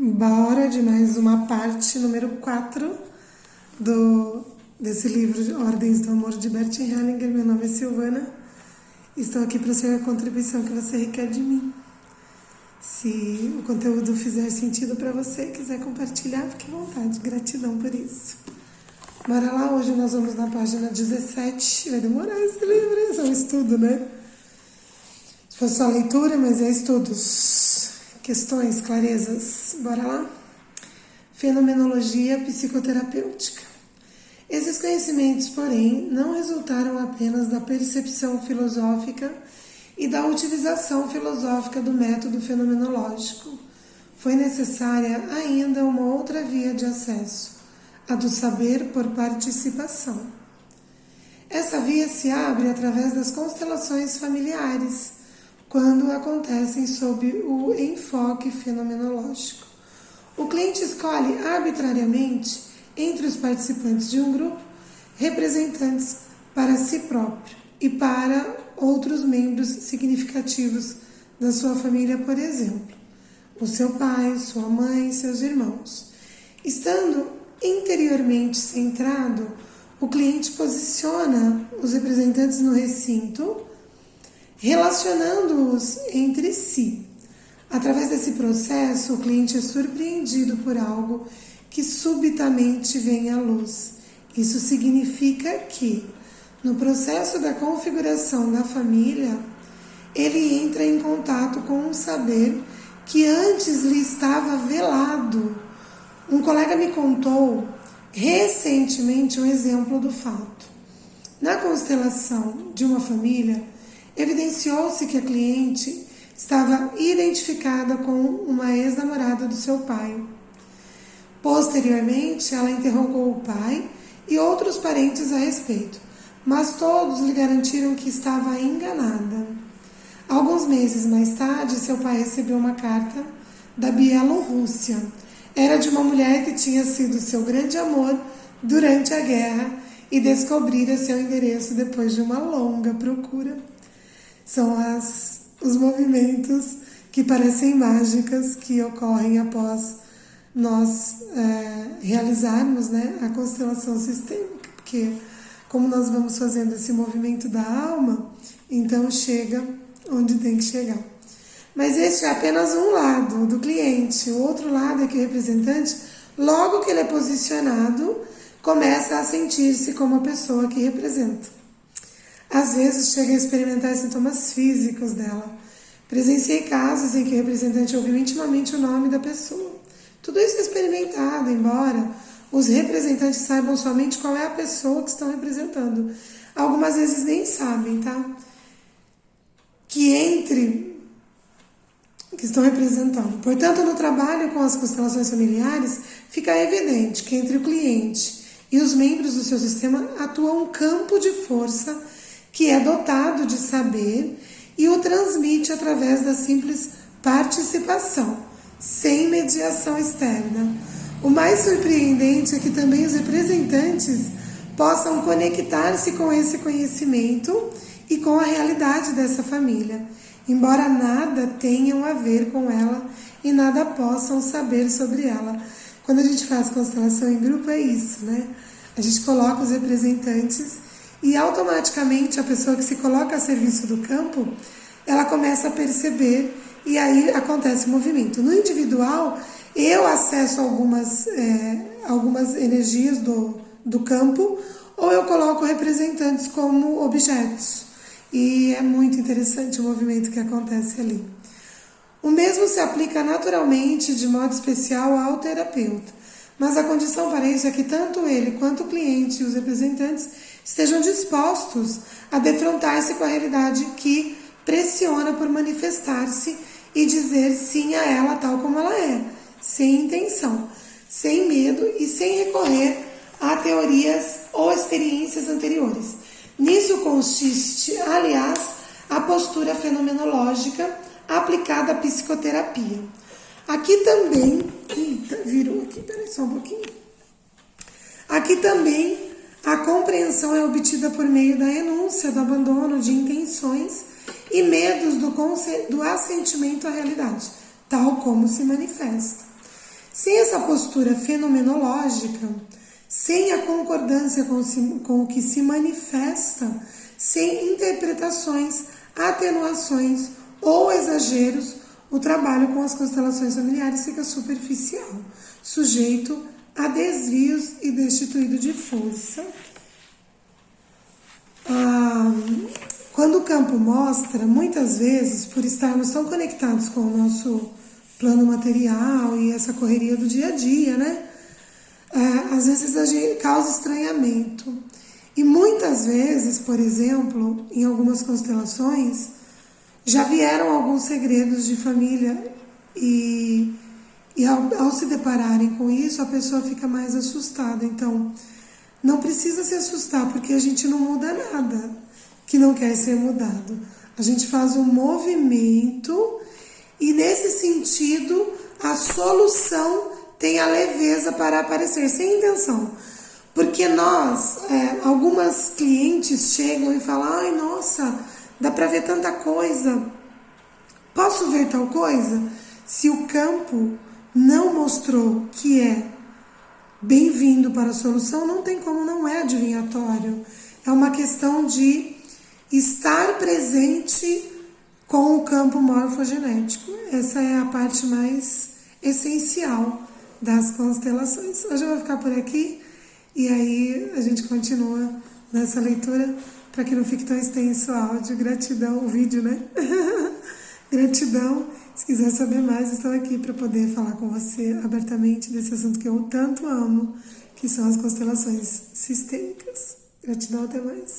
Bora de mais uma parte, número 4 desse livro Ordens do Amor de Bert Hellinger. Meu nome é Silvana. Estou aqui para ser a contribuição que você requer de mim. Se o conteúdo fizer sentido para você, quiser compartilhar, fique à vontade. Gratidão por isso. Bora lá, hoje nós vamos na página 17. Vai demorar esse livro, é um estudo, né? Se fosse só leitura, mas é estudos. Questões, clarezas. Bora lá? Fenomenologia psicoterapêutica. Esses conhecimentos, porém, não resultaram apenas da percepção filosófica e da utilização filosófica do método fenomenológico. Foi necessária ainda uma outra via de acesso, a do saber por participação. Essa via se abre através das constelações familiares, quando acontecem sob o enfoque fenomenológico. O cliente escolhe arbitrariamente, entre os participantes de um grupo, representantes para si próprio e para outros membros significativos da sua família, por exemplo, o seu pai, sua mãe, seus irmãos. Estando interiormente centrado, o cliente posiciona os representantes no recinto, relacionando-os entre si. Através desse processo, o cliente é surpreendido por algo que subitamente vem à luz. Isso significa que, no processo da configuração da família, ele entra em contato com um saber que antes lhe estava velado. Um colega me contou recentemente um exemplo do fato. Na constelação de uma família, evidenciou-se que a cliente estava identificada com uma ex-namorada do seu pai. Posteriormente, ela interrogou o pai e outros parentes a respeito, mas todos lhe garantiram que estava enganada. Alguns meses mais tarde, seu pai recebeu uma carta da Bielorrússia. Era de uma mulher que tinha sido seu grande amor durante a guerra e descobrira seu endereço depois de uma longa procura. São os movimentos que parecem mágicas que ocorrem após nós realizarmos, né, a constelação sistêmica, porque como nós vamos fazendo esse movimento da alma, então chega onde tem que chegar. Mas este é apenas um lado do cliente. O outro lado é que o representante, logo que ele é posicionado, começa a sentir-se como a pessoa que representa. Às vezes chega a experimentar sintomas físicos dela. Presenciei casos em que o representante ouviu intimamente o nome da pessoa. Tudo isso é experimentado, embora os representantes saibam somente qual é a pessoa que estão representando. Algumas vezes nem sabem, tá? Que estão representando. Portanto, no trabalho com as constelações familiares, fica evidente que entre o cliente e os membros do seu sistema atua um campo de força que é dotado de saber e o transmite através da simples participação, sem mediação externa. O mais surpreendente é que também os representantes possam conectar-se com esse conhecimento e com a realidade dessa família, embora nada tenham a ver com ela e nada possam saber sobre ela. Quando a gente faz constelação em grupo é isso, né? A gente coloca os representantes e automaticamente a pessoa que se coloca a serviço do campo, ela começa a perceber e aí acontece o movimento. No individual, eu acesso algumas energias do campo ou eu coloco representantes como objetos. E é muito interessante o movimento que acontece ali. O mesmo se aplica naturalmente, de modo especial, ao terapeuta. Mas a condição para isso é que tanto ele quanto o cliente e os representantes estejam dispostos a defrontar-se com a realidade que pressiona por manifestar-se e dizer sim a ela tal como ela é, sem intenção, sem medo e sem recorrer a teorias ou experiências anteriores. Nisso consiste, aliás, a postura fenomenológica aplicada à psicoterapia. Aqui também, virou aqui, peraí só um pouquinho. Aqui também a compreensão é obtida por meio da renúncia, do abandono de intenções e medos do assentimento à realidade, tal como se manifesta. Sem essa postura fenomenológica, sem a concordância com o que se manifesta, sem interpretações, atenuações ou exageros, o trabalho com as constelações familiares fica superficial, sujeito a desvios e destituído de força. Quando o campo mostra, muitas vezes, por estarmos tão conectados com o nosso plano material e essa correria do dia a dia, né? Às vezes a gente causa estranhamento. E muitas vezes, por exemplo, em algumas constelações, já vieram alguns segredos de família e ao se depararem com isso, a pessoa fica mais assustada. Então, não precisa se assustar, porque a gente não muda nada que não quer ser mudado. A gente faz um movimento e, nesse sentido, a solução tem a leveza para aparecer, sem intenção. Porque nós, algumas clientes chegam e falam: ai, nossa, dá para ver tanta coisa. Posso ver tal coisa? Se o campo não mostrou que é bem-vindo para a solução, não tem como, não é adivinhatório. É uma questão de estar presente com o campo morfogenético. Essa é a parte mais essencial das constelações. Hoje eu vou ficar por aqui e aí a gente continua nessa leitura para que não fique tão extenso o áudio. Gratidão, o vídeo, né? Gratidão. Se quiser saber mais, estou aqui para poder falar com você abertamente desse assunto que eu tanto amo, que são as constelações sistêmicas. Gratidão, até mais.